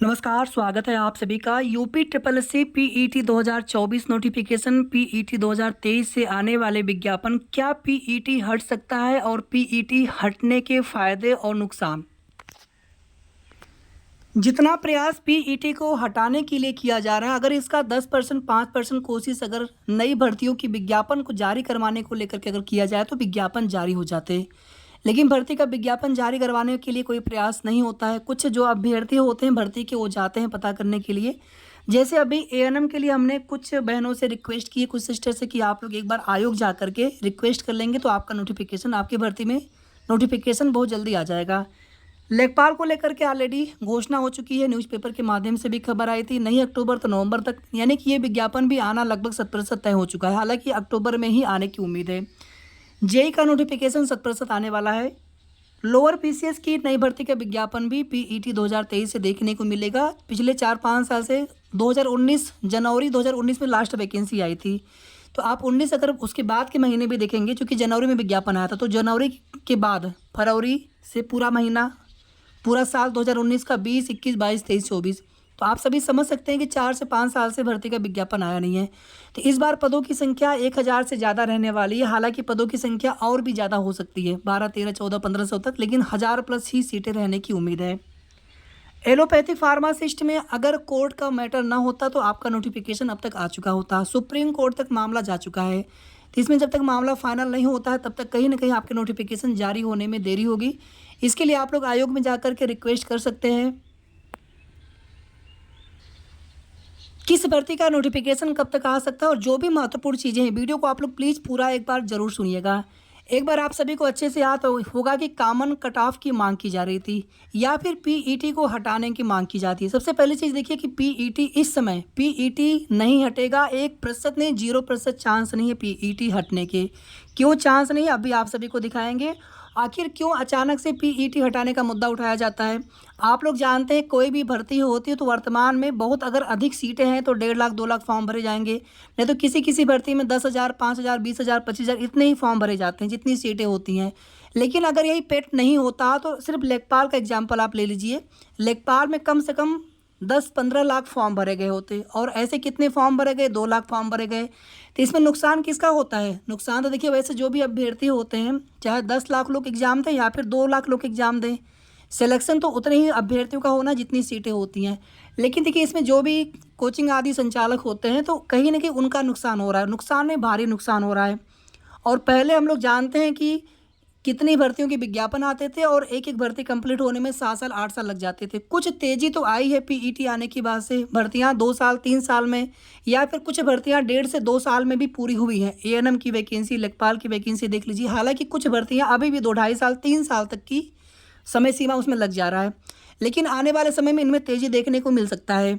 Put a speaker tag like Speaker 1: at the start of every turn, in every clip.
Speaker 1: नमस्कार, स्वागत है आप सभी का। UP triple S C PET 2024 notification PET 2023 से आने वाले विज्ञापन। क्या पीईटी हट सकता है और पीईटी हटने के फायदे और नुकसान। जितना प्रयास पीईटी को हटाने के लिए किया जा रहा है, अगर इसका 10% 5% कोशिश अगर नई भर्तियों की विज्ञापन को जारी करवाने को लेकर के अगर किया जाए तो विज्ञापन जारी हो जाते। लेकिन भर्ती का विज्ञापन जारी करवाने के लिए कोई प्रयास नहीं होता है। कुछ जो अभ्यर्थी होते हैं भर्ती के, वो जाते हैं पता करने के लिए। जैसे अभी एएनएम के लिए हमने कुछ बहनों से रिक्वेस्ट की है, कुछ सिस्टर से, कि आप लोग एक बार आयोग जा करके रिक्वेस्ट कर लेंगे तो आपका नोटिफिकेशन, आपकी भर्ती में नोटिफिकेशन बहुत जल्दी आ जाएगा। लेखपाल को लेकर के ऑलरेडी घोषणा हो चुकी है, न्यूज़पेपर के माध्यम से भी खबर आई थी। नहीं अक्टूबर तो नवंबर तक, यानी कि ये विज्ञापन भी आना लगभग 100% तय हो चुका है। हालांकि अक्टूबर में ही आने की उम्मीद है। जेई का नोटिफिकेशन 100% आने वाला है। लोअर पीसीएस की नई भर्ती का विज्ञापन भी पीईटी 2023 से देखने को मिलेगा। पिछले 4-5 साल से 2019 जनवरी 2019 में लास्ट वैकेंसी आई थी, तो आप 19 अगर उसके बाद के महीने भी देखेंगे, क्योंकि जनवरी में विज्ञापन आया था, तो जनवरी के बाद फरवरी से पूरा महीना, पूरा साल 2019 का 20, 21, 22, 23, 24, तो आप सभी समझ सकते हैं कि 4 से 5 साल से भर्ती का विज्ञापन आया नहीं है। तो इस बार पदों की संख्या 1000 से ज़्यादा रहने वाली है। हालांकि पदों की संख्या और भी ज़्यादा हो सकती है, 12, 13, 14, 1500 तक, लेकिन 1000+ ही सीटें रहने की उम्मीद है। एलोपैथिक फार्मासिस्ट में अगर कोर्ट का मैटर ना होता तो आपका नोटिफिकेशन अब तक आ चुका होता। सुप्रीम कोर्ट तक मामला जा चुका है, तो इसमें जब तक मामला फाइनल नहीं होता है तब तक कहीं ना कहीं आपके नोटिफिकेशन जारी होने में देरी होगी। इसके लिए आप लोग आयोग में जाकर के रिक्वेस्ट कर सकते हैं। किस भर्ती का नोटिफिकेशन कब तक आ सकता है और जो भी महत्वपूर्ण चीज़ें हैं, वीडियो को आप लोग प्लीज़ पूरा एक बार ज़रूर सुनिएगा। एक बार आप सभी को अच्छे से याद होगा कि कॉमन कट ऑफ की मांग की जा रही थी या फिर पीईटी को हटाने की मांग की जाती है। सबसे पहली चीज़ देखिए कि पीईटी इस समय पीईटी नहीं हटेगा। 1% नहीं, 0% चांस नहीं है पीईटी हटने के। क्यों चांस नहीं है, अभी आप सभी को दिखाएंगे। आखिर क्यों अचानक से पीईटी हटाने का मुद्दा उठाया जाता है। आप लोग जानते हैं कोई भी भर्ती होती है तो वर्तमान में बहुत अगर अधिक सीटें हैं तो 1.5 लाख 2 लाख फॉर्म भरे जाएंगे। नहीं तो किसी किसी भर्ती में 10,000, 5,000, 20,000, 25,000 इतने ही फॉर्म भरे जाते हैं जितनी सीटें होती हैं। लेकिन अगर यही पेट नहीं होता तो सिर्फ लेखपाल का एग्जाम्पल आप ले लीजिए। लेखपाल में कम से कम 10-15 लाख फॉर्म भरे गए होते, और ऐसे कितने फॉर्म भरे गए, 2 लाख फॉर्म भरे गए। तो इसमें नुकसान किसका होता है? नुकसान तो देखिए, वैसे जो भी अभ्यर्थी होते हैं, चाहे 10 लाख लोग एग्जाम दें या फिर 2 लाख लोग एग्जाम दें, सिलेक्शन तो उतने ही अभ्यर्थियों का होना जितनी सीटें होती हैं। लेकिन देखिए, इसमें जो भी कोचिंग आदि संचालक होते हैं तो कहीं ना कहीं उनका नुकसान हो रहा है, नुकसान में भारी नुकसान हो रहा है। और पहले हम लोग जानते हैं कि कितनी भर्तियों के विज्ञापन आते थे और एक एक भर्ती कंप्लीट होने में 7 साल 8 साल लग जाते थे। कुछ तेज़ी तो आई है पीईटी आने की बाद से, भर्तियां 2 साल 3 साल में, या फिर कुछ भर्तियां 1.5 से 2 साल में भी पूरी हुई हैं। एएनएम की वैकेंसी, लेखपाल की वैकेंसी देख लीजिए। हालांकि कुछ भर्तियां अभी भी 2-2.5 साल 3 साल तक की समय सीमा उसमें लग जा रहा है, लेकिन आने वाले समय में इनमें तेज़ी देखने को मिल सकता है।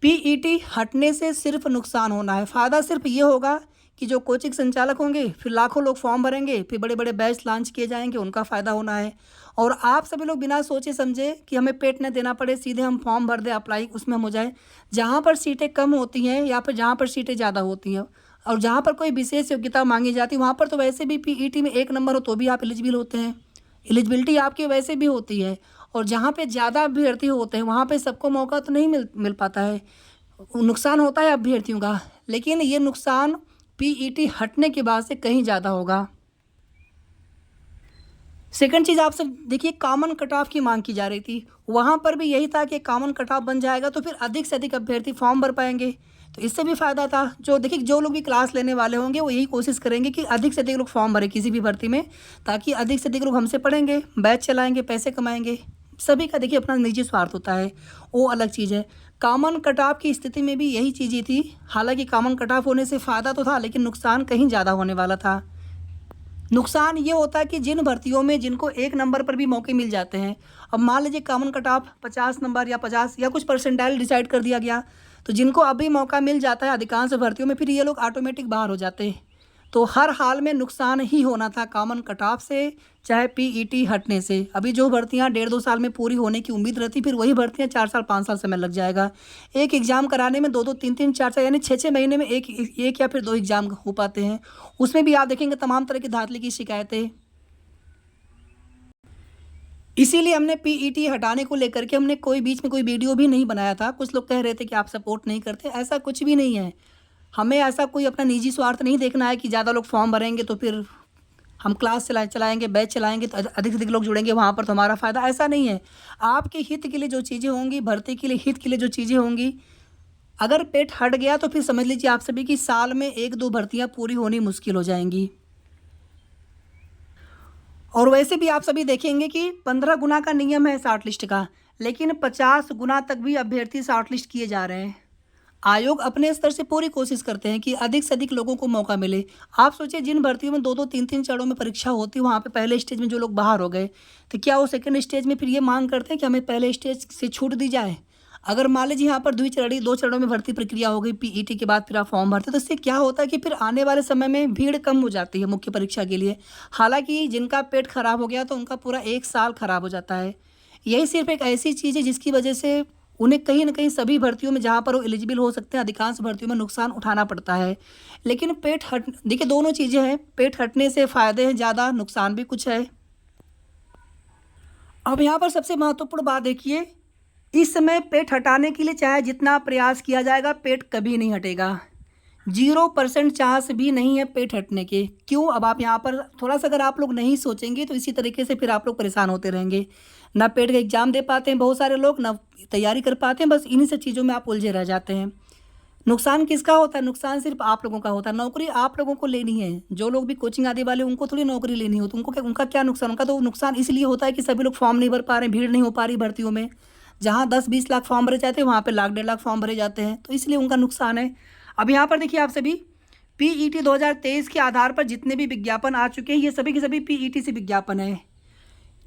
Speaker 1: पीईटी हटने से सिर्फ नुकसान होना है, फ़ायदा सिर्फ ये होगा कि जो कोचिंग संचालक होंगे, फिर लाखों लोग फॉर्म भरेंगे, फिर बड़े बड़े बैच लॉन्च किए जाएंगे, उनका फ़ायदा होना है। और आप सभी लोग बिना सोचे समझे कि हमें पेट न देना पड़े, सीधे हम फॉर्म भर दें, अप्लाई उसमें हम हो जाए। जहाँ पर सीटें कम होती हैं या फिर जहाँ पर सीटें ज़्यादा होती हैं और जहाँ पर कोई विशेष योग्यता मांगी जाती है, वहाँ पर तो वैसे भी पीईटी में 1 नंबर हो तो भी आप एलिजिबल होते हैं, एलिजिबिलिटी आपकी वैसे भी होती है। और जहाँ पे ज़्यादा अभ्यर्थी होते हैं वहाँ पे सबको मौका तो नहीं मिल पाता है, नुकसान होता है अभ्यर्थियों का। लेकिन ये नुकसान पीईटी हटने के बाद से कहीं ज़्यादा होगा। सेकंड चीज़, आप सब देखिए, कॉमन कट ऑफ की मांग की जा रही थी, वहाँ पर भी यही था कि कॉमन कट ऑफ बन जाएगा तो फिर अधिक से अधिक अभ्यर्थी फॉर्म भर पाएंगे, तो इससे भी फ़ायदा था। जो देखिए, जो लोग भी क्लास लेने वाले होंगे वो यही कोशिश करेंगे कि अधिक से अधिक लोग फॉर्म भरें किसी भी भर्ती में, ताकि अधिक से अधिक लोग हमसे पढ़ेंगे, बैच चलाएंगे, पैसे कमाएंगे। सभी का देखिए अपना निजी स्वार्थ होता है, वो अलग चीज़ है। कॉमन कट ऑफ की स्थिति में भी यही चीज़ें थी। हालांकि कॉमन कट ऑफ होने से फ़ायदा तो था, लेकिन नुकसान कहीं ज़्यादा होने वाला था। नुकसान ये होता है कि जिन भर्तियों में जिनको 1 नंबर पर भी मौके मिल जाते हैं, अब मान लीजिए कॉमन कट ऑफ 50 नंबर या 50 या कुछ परसेंटाइल डिसाइड कर दिया गया, तो जिनको अभी मौका मिल जाता है अधिकांश भर्तियों में, फिर ये लोग ऑटोमेटिक बाहर हो जाते हैं। तो हर हाल में नुकसान ही होना था, कॉमन कट ऑफ से चाहे पीईटी हटने से। अभी जो भर्तियां 1.5-2 साल में पूरी होने की उम्मीद रहती, फिर वही भर्तियां 4 साल 5 साल समय लग जाएगा। एक एग्ज़ाम कराने में 2-2 3-3 4-4 यानी 6-6 महीने में एक या फिर 2 एग्ज़ाम हो पाते हैं। उसमें भी आप देखेंगे तमाम तरह की धांधली की शिकायतें। इसीलिए हमने पीईटी हटाने को लेकर के हमने कोई बीच में कोई वीडियो भी नहीं बनाया था। कुछ लोग कह रहे थे कि आप सपोर्ट नहीं करते, ऐसा कुछ भी नहीं है। हमें ऐसा कोई अपना निजी स्वार्थ नहीं देखना है कि ज़्यादा लोग फॉर्म भरेंगे तो फिर हम क्लास चलाएँगे, बैच चलाएँगे तो अधिक से अधिक लोग जुड़ेंगे वहाँ पर तो हमारा फ़ायदा, ऐसा नहीं है। आपके हित के लिए जो चीज़ें होंगी, भर्ती के लिए हित के लिए जो चीज़ें होंगी, अगर पेट हट गया तो फिर समझ लीजिए आप सभी की साल में 1-2 भर्तियाँ पूरी होनी मुश्किल हो जाएँगी। और वैसे भी आप सभी देखेंगे कि 15 गुना का नियम है शॉर्ट लिस्ट का, लेकिन 50 गुना तक भी अभ्यर्थी शॉर्ट लिस्ट किए जा रहे हैं। आयोग अपने स्तर से पूरी कोशिश करते हैं कि अधिक से अधिक लोगों को मौका मिले। आप सोचिए जिन भर्तियों में 2-2 3-3 चरणों में परीक्षा होती है, वहाँ पे पहले स्टेज में जो लोग बाहर हो गए, तो क्या वो सेकंड स्टेज में फिर ये मांग करते हैं कि हमें पहले स्टेज से छूट दी जाए? अगर मान लीजिए यहाँ पर 2 चरणों में भर्ती प्रक्रिया हो गई, पीईटी के बाद फिर आप फॉर्म भरते, तो इससे क्या होता है कि फिर आने वाले समय में भीड़ कम हो जाती है मुख्य परीक्षा के लिए। हालाँकि जिनका पेट खराब हो गया तो उनका पूरा 1 साल खराब हो जाता है। यही सिर्फ़ एक ऐसी चीज़ है जिसकी वजह से उन्हें कहीं न कहीं सभी भर्तियों में जहाँ पर वो एलिजिबल हो सकते हैं, अधिकांश भर्तियों में नुकसान उठाना पड़ता है। लेकिन पेट हट देखिए दोनों चीज़ें हैं, पेट हटने से फ़ायदे हैं ज़्यादा, नुकसान भी कुछ है। अब यहाँ पर सबसे महत्वपूर्ण बात देखिए, इस समय पेट हटाने के लिए चाहे जितना प्रयास किया जाएगा, पेट कभी नहीं हटेगा। 0% चांस भी नहीं है पेट हटने के। क्यों? अब आप यहाँ पर थोड़ा-सा अगर आप लोग नहीं सोचेंगे तो इसी तरीके से फिर आप लोग परेशान होते रहेंगे। ना पेट का एग्ज़ाम दे पाते हैं बहुत सारे लोग, ना तैयारी कर पाते हैं, बस इन्हीं सब चीज़ों में आप उलझे रह जाते हैं। नुकसान किसका होता है? नुकसान सिर्फ़ आप लोगों का होता है। नौकरी आप लोगों को लेनी है। जो लोग भी कोचिंग आदि वाले उनको थोड़ी नौकरी लेनी होती है। उनका क्या नुकसान? उनका तो नुकसान इसलिए होता है कि सभी लोग फॉर्म नहीं भर पा रहे हैं, भीड़ नहीं हो पा रही भर्तियों में। जहाँ 10-20 लाख फॉर्म भरे जाते हैं, वहाँ पे लाख 1.5 लाख फॉर्म भरे जाते हैं, तो इसलिए उनका नुकसान है। अब यहाँ पर देखिए आप सभी पीईटी 2023 के आधार पर जितने भी विज्ञापन आ चुके हैं, ये सभी के सभी पीईटी से विज्ञापन है।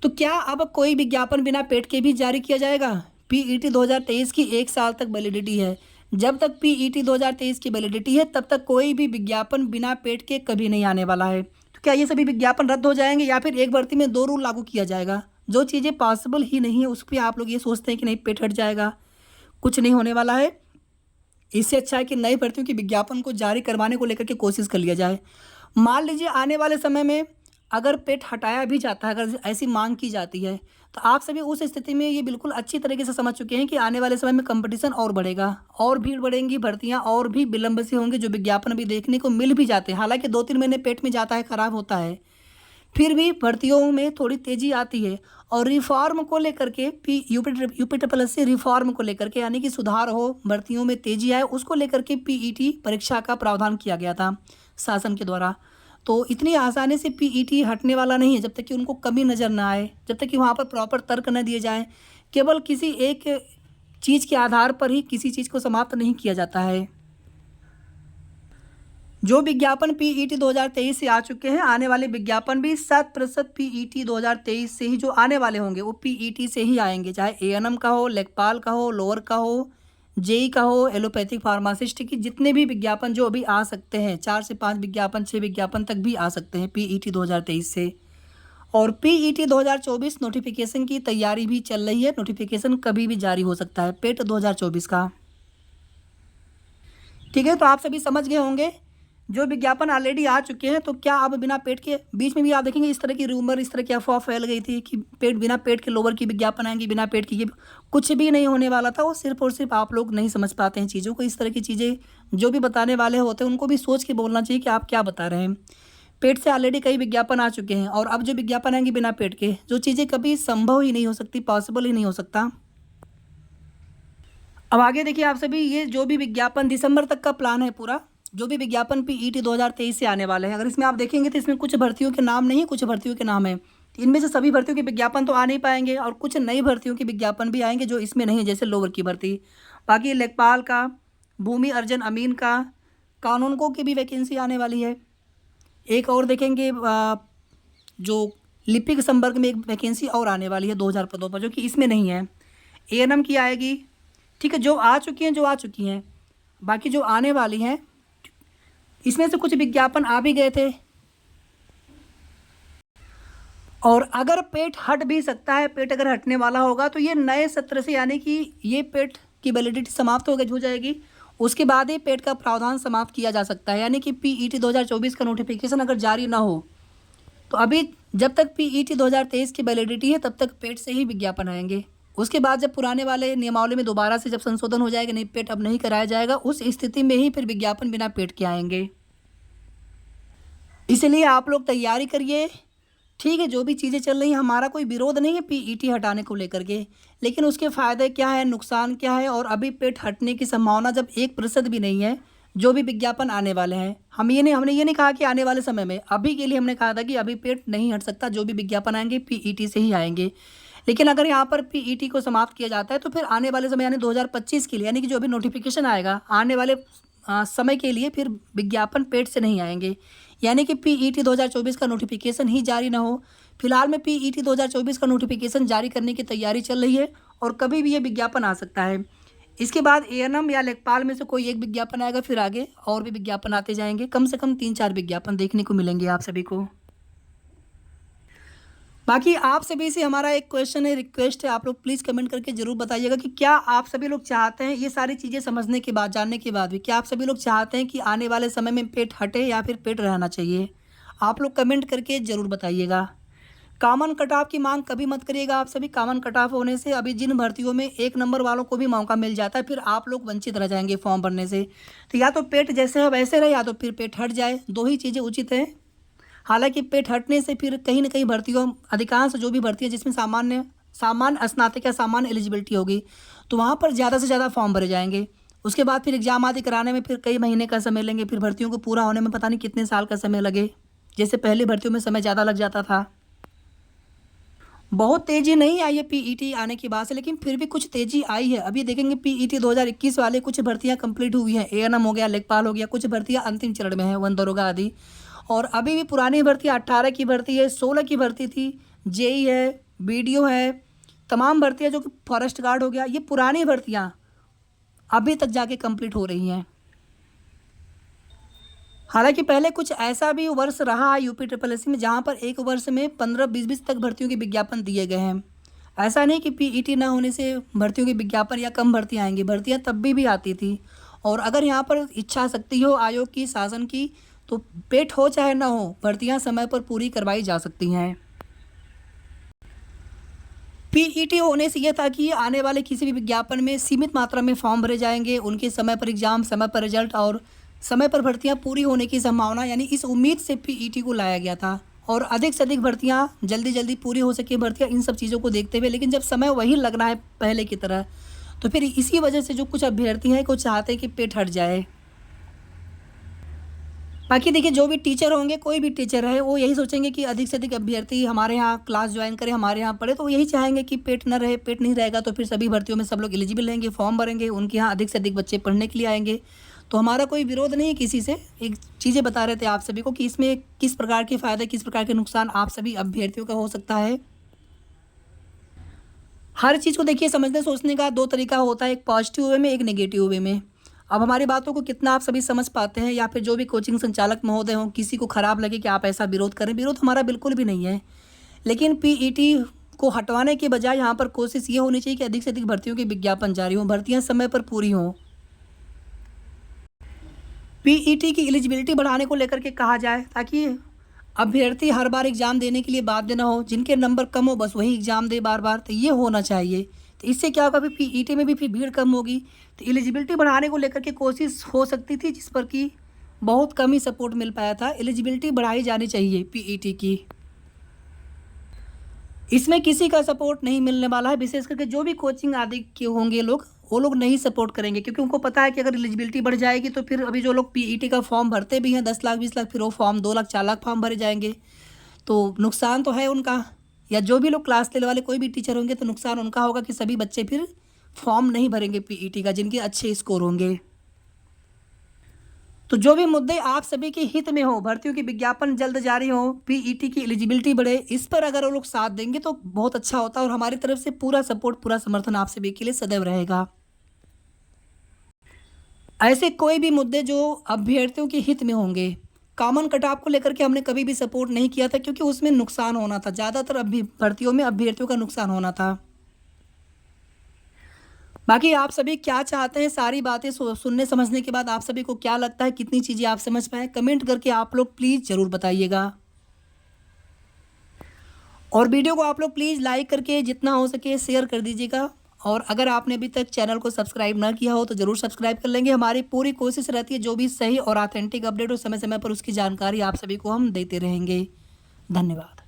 Speaker 1: तो क्या अब कोई विज्ञापन बिना पेट के भी जारी किया जाएगा? पीईटी 2023 की 1 साल तक वैलिडिटी है। जब तक पीईटी 2023 की वैलिडिटी है, तब तक कोई भी विज्ञापन बिना पेट के कभी नहीं आने वाला है। तो क्या ये सभी विज्ञापन रद्द हो जाएँगे या फिर एक भर्ती में 2 रूल लागू किया जाएगा? जो चीज़ें पॉसिबल ही नहीं है, उस पे आप लोग ये सोचते हैं कि नहीं पेट हट जाएगा। कुछ नहीं होने वाला है। इससे अच्छा है कि नई भर्तियों के विज्ञापन को जारी करवाने को लेकर के कोशिश कर लिया जाए। मान लीजिए आने वाले समय में अगर पेट हटाया भी जाता है, अगर ऐसी मांग की जाती है, तो आप सभी उस स्थिति में ये बिल्कुल अच्छी तरीके से समझ चुके हैं कि आने वाले समय में कंपटीशन और बढ़ेगा और भीड़ बढ़ेंगी, भर्तियां और भी विलंब से होंगी, जो विज्ञापन अभी देखने को मिल भी जाते हैं। हालांकि 2-3 महीने पेट में जाता है, खराब होता है, फिर भी भर्तियों में थोड़ी तेज़ी आती है। और रिफ़ॉर्म को लेकर के UP triple S C reform को लेकर के, यानी कि सुधार हो, भर्तियों में तेज़ी आए, उसको लेकर के पीईटी परीक्षा का प्रावधान किया गया था शासन के द्वारा। तो इतनी आसानी से पीईटी हटने वाला नहीं है जब तक कि उनको कमी नज़र ना आए, जब तक कि वहाँ पर प्रॉपर तर्क न दिए जाएँ। केवल किसी एक चीज़ के आधार पर ही किसी चीज़ को समाप्त नहीं किया जाता है। जो विज्ञापन पीईटी 2023 से आ चुके हैं, आने वाले विज्ञापन भी 7% पीईटी 2023 से ही जो आने वाले होंगे वो पीईटी से ही आएंगे, चाहे एएनएम का हो, लेखपाल का हो, लोअर का हो, जेई का हो, एलोपैथिक फार्मासिस्ट की, जितने भी विज्ञापन जो अभी आ सकते हैं, 4 से 5 विज्ञापन, 6 विज्ञापन तक भी आ सकते हैं पीईटी 2023 से। और पीईटी 2024 नोटिफिकेशन की तैयारी भी चल रही है। नोटिफिकेशन कभी भी जारी हो सकता है पेट 2024 का। ठीक है, तो आप सभी समझ गए होंगे जो विज्ञापन ऑलरेडी आ चुके हैं। तो क्या अब बिना पेट के, बीच में भी आप देखेंगे इस तरह की रूमर, इस तरह की अफवाह फैल गई थी कि बिना पेट के लोअर की विज्ञापन आएंगी, बिना पेट की। ये कुछ भी नहीं होने वाला था। वो सिर्फ और सिर्फ आप लोग नहीं समझ पाते हैं चीज़ों को। इस तरह की चीज़ें जो भी बताने वाले होते हैं उनको भी सोच के बोलना चाहिए कि आप क्या बता रहे हैं। पेट से ऑलरेडी कई विज्ञापन आ चुके हैं और अब जो विज्ञापन आएंगे बिना पेट के, जो चीज़ें कभी संभव ही नहीं हो सकती, पॉसिबल ही नहीं हो सकता। अब आगे देखिए आप सभी, ये जो भी विज्ञापन दिसंबर तक का प्लान है पूरा, जो भी विज्ञापन पीईटी 2023 से आने वाले हैं, अगर इसमें आप देखेंगे तो इसमें कुछ भर्तियों के नाम नहीं है, कुछ भर्तियों के नाम है। तो इनमें से सभी भर्तियों के विज्ञापन तो आ नहीं पाएंगे और कुछ नई भर्तियों के विज्ञापन भी आएंगे जो इसमें नहीं है, जैसे लोअर की भर्ती। बाकी लेखपाल का, भूमि अर्जन अमीन का, कानूनगो की भी वैकेंसी आने वाली है। एक और देखेंगे जो लिपिक संवर्ग में एक वैकेंसी और आने वाली है 2000 पदों पर, जो कि इसमें नहीं है। एएनएम की आएगी। ठीक है, जो आ चुकी हैं। बाकी जो आने वाली हैं, इसमें से कुछ विज्ञापन आ भी गए थे। और अगर पेट हट भी सकता है, पेट अगर हटने वाला होगा तो ये नए सत्र से, यानी कि ये पेट की वैलिडिटी समाप्त हो जाएगी, उसके बाद ही पेट का प्रावधान समाप्त किया जा सकता है। यानी कि पीईटी 2024 का नोटिफिकेशन अगर जारी ना हो तो अभी जब तक पीईटी 2023 की वैलिडिटी है तब तक पेट से ही विज्ञापन आएंगे। उसके बाद जब पुराने वाले नियमावली में दोबारा से जब संशोधन हो जाएगा, नहीं पेट अब नहीं कराया जाएगा, उस स्थिति में ही फिर विज्ञापन बिना पेट के आएंगे। इसलिए आप लोग तैयारी करिए। ठीक है, जो भी चीज़ें चल रही हैं, हमारा कोई विरोध नहीं है पीईटी हटाने को लेकर के, लेकिन उसके फ़ायदे क्या है, नुकसान क्या है, और अभी पेट हटने की संभावना जब 1% भी नहीं है, जो भी विज्ञापन आने वाले हैं। हमने ये नहीं कहा कि आने वाले समय में, अभी के लिए हमने कहा था कि अभी पेट नहीं हट सकता, जो भी विज्ञापन आएंगे पीईटी से ही आएंगे। लेकिन अगर यहाँ पर पीईटी को समाप्त किया जाता है तो फिर आने वाले समय यानी 2025 के लिए, यानी कि जो भी नोटिफिकेशन आएगा आने वाले समय के लिए, फिर विज्ञापन पेट से नहीं आएंगे। यानी कि पीईटी 2024 का नोटिफिकेशन ही जारी ना हो। फिलहाल में पीईटी 2024 का नोटिफिकेशन जारी करने की तैयारी चल रही है और कभी भी ये विज्ञापन आ सकता है। इसके बाद एएनएम या लेखपाल में से कोई एक विज्ञापन आएगा, फिर आगे और भी विज्ञापन आते जाएंगे। कम से कम 3-4 विज्ञापन देखने को मिलेंगे आप सभी को। बाकी आप सभी से हमारा एक क्वेश्चन है, रिक्वेस्ट है, आप लोग प्लीज़ कमेंट करके ज़रूर बताइएगा कि क्या आप सभी लोग चाहते हैं, ये सारी चीज़ें समझने के बाद, जानने के बाद भी, क्या आप सभी लोग चाहते हैं कि आने वाले समय में पेट हटे या फिर पेट रहना चाहिए? आप लोग कमेंट करके ज़रूर बताइएगा। कॉमन कट ऑफ की मांग कभी मत करिएगा आप सभी। कॉमन कट ऑफ होने से अभी जिन भर्तियों में 1 नंबर वालों को भी मौका मिल जाता है, फिर आप लोग वंचित रह जाएंगे फॉर्म भरने से। तो या तो पेट जैसे है वैसे रहे, या तो फिर पेट हट जाए, 2 ही चीज़ें उचित है। हालांकि पेट हटने से फिर कहीं ना कहीं भर्तियों, अधिकांश जो भी भर्ती है जिसमें सामान्य स्नातक या सामान्य एलिजिबिलिटी होगी, तो वहाँ पर ज़्यादा से ज़्यादा फॉर्म भरे जाएंगे। उसके बाद फिर एग्जाम आदि कराने में फिर कई महीने का समय लेंगे, फिर भर्तियों को पूरा होने में पता नहीं कितने साल का समय लगे। जैसे पहली भर्तियों में समय ज़्यादा लग जाता था। बहुत तेज़ी नहीं आई है पीईटी आने की बात से, लेकिन फिर भी कुछ तेज़ी आई है। अभी देखेंगे पीईटी 2021 वाले कुछ भर्तियां कंप्लीट हुई हैं, एएनएम हो गया, लेखपाल हो गया, कुछ भर्तियां अंतिम चरण में है, वन दरोगा आदि। और अभी भी पुरानी भर्तियां 18 की भर्ती है, 16 की भर्ती थी, जेई है, बीडीओ है, तमाम भर्तियाँ जो कि फॉरेस्ट गार्ड हो गया, ये पुरानी भर्तियाँ अभी तक जाके कंप्लीट हो रही हैं। हालांकि पहले कुछ ऐसा भी वर्ष रहा है यूपी ट्रिपल एस में, जहाँ पर एक वर्ष में 15-20 तक भर्तियों के विज्ञापन दिए गए हैं। ऐसा नहीं कि पीईटी ना होने से भर्तियों के विज्ञापन या कम भर्तियाँ आएंगी, भर्तियाँ तब भी आती थी। और अगर यहाँ पर इच्छा शक्ति हो आयोग की, शासन की, तो पेट हो चाहे ना हो, भर्तियाँ समय पर पूरी करवाई जा सकती हैं। पीईटी होने से यह था कि आने वाले किसी भी विज्ञापन में सीमित मात्रा में फॉर्म भरे जाएंगे, उनके समय पर एग्जाम, समय पर रिजल्ट और समय पर भर्तियां पूरी होने की संभावना, यानी इस उम्मीद से पीईटी को लाया गया था। और अधिक से अधिक भर्तियां जल्दी पूरी हो सके भर्तियां, इन सब चीज़ों को देखते हुए। लेकिन जब समय वही लगना है पहले की तरह, तो फिर इसी वजह से जो कुछ अभ्यर्थी हैं को चाहते हैं कि पेट हट जाए। बाकी देखिए, जो भी टीचर होंगे, कोई भी टीचर है, वो यही सोचेंगे कि अधिक से अधिक अभ्यर्थी हमारे यहाँ क्लास ज्वाइन करें, हमारे यहाँ पढ़े, तो वो यही चाहेंगे कि पेट न रहे। पेट नहीं रहेगा तो फिर सभी भर्तियों में सब लोग एलिजिबल रहेंगे, फॉर्म भरेंगे, उनके यहाँ अधिक से अधिक बच्चे पढ़ने के लिए आएंगे। तो हमारा कोई विरोध नहीं है किसी से। एक चीज़ें बता रहे थे आप सभी को कि इसमें किस प्रकार के फ़ायदे, किस प्रकार के नुकसान आप सभी अभ्यर्थियों का हो सकता है। हर चीज़ को देखिए, समझने सोचने का 2 तरीका होता है, एक पॉजिटिव वे में, एक नेगेटिव वे में। अब हमारी बातों को कितना आप सभी समझ पाते हैं, या फिर जो भी कोचिंग संचालक महोदय हों, किसी को ख़राब लगे कि आप ऐसा विरोध करें, विरोध हमारा बिल्कुल भी नहीं है। लेकिन पीईटी को हटवाने के बजाय यहाँ पर कोशिश ये होनी चाहिए कि अधिक से अधिक भर्तियों के विज्ञापन जारी हों, भर्तियाँ समय पर पूरी हों। पीईटी की एलिजिबिलिटी बढ़ाने को लेकर के कहा जाए, ताकि अभ्यर्थी हर बार एग्ज़ाम देने के लिए बाध्य न हो, जिनके नंबर कम हो बस वही एग्ज़ाम दे बार बार, तो ये होना चाहिए। तो इससे क्या होगा, फिर पीईटी में भी फिर भीड़ कम होगी। तो एलिजिबिलिटी बढ़ाने को लेकर के कोशिश हो सकती थी, जिस पर कि बहुत कम ही सपोर्ट मिल पाया था। एलिजिबिलिटी बढ़ाई जानी चाहिए पीईटी की। इसमें किसी का सपोर्ट नहीं मिलने वाला है, विशेष करके जो भी कोचिंग आदि के होंगे लोग, वो लोग नहीं सपोर्ट करेंगे, क्योंकि उनको पता है कि अगर एलिजिबिलिटी बढ़ जाएगी तो फिर अभी जो लोग पीईटी का फॉर्म भरते भी हैं 10 लाख 20 लाख, फिर वो फॉर्म 2 लाख 4 लाख फॉर्म भरे जाएंगे, तो नुकसान तो है उनका। या जो भी लोग क्लास लेने वाले कोई भी टीचर होंगे, तो नुकसान उनका होगा कि सभी बच्चे फिर फॉर्म नहीं भरेंगे पीईटी का, जिनके अच्छे स्कोर होंगे। तो जो भी मुद्दे आप सभी के हित में हो, भर्तियों की विज्ञापन जल्द जारी हो, पीईटी की एलिजिबिलिटी बढ़े, इस पर अगर वो लोग साथ देंगे तो बहुत अच्छा होता है। और हमारी तरफ से पूरा सपोर्ट, पूरा समर्थन आप सभी के लिए सदैव रहेगा। ऐसे कोई भी मुद्दे जो अभ्यर्थियों के हित में होंगे, कॉमन कट ऑफ को लेकर के हमने कभी भी सपोर्ट नहीं किया था, क्योंकि उसमें नुकसान होना था, ज़्यादातर भर्तियों में अभ्यर्थियों का नुकसान होना था। बाकी आप सभी क्या चाहते हैं, सारी बातें सुनने समझने के बाद आप सभी को क्या लगता है, कितनी चीज़ें आप समझ पाए, कमेंट करके आप लोग प्लीज़ ज़रूर बताइएगा। और वीडियो को आप लोग प्लीज़ लाइक करके जितना हो सके शेयर कर दीजिएगा। और अगर आपने अभी तक चैनल को सब्सक्राइब ना किया हो तो ज़रूर सब्सक्राइब कर लेंगे। हमारी पूरी कोशिश रहती है जो भी सही और ऑथेंटिक अपडेट हो समय समय पर उसकी जानकारी आप सभी को हम देते रहेंगे। धन्यवाद।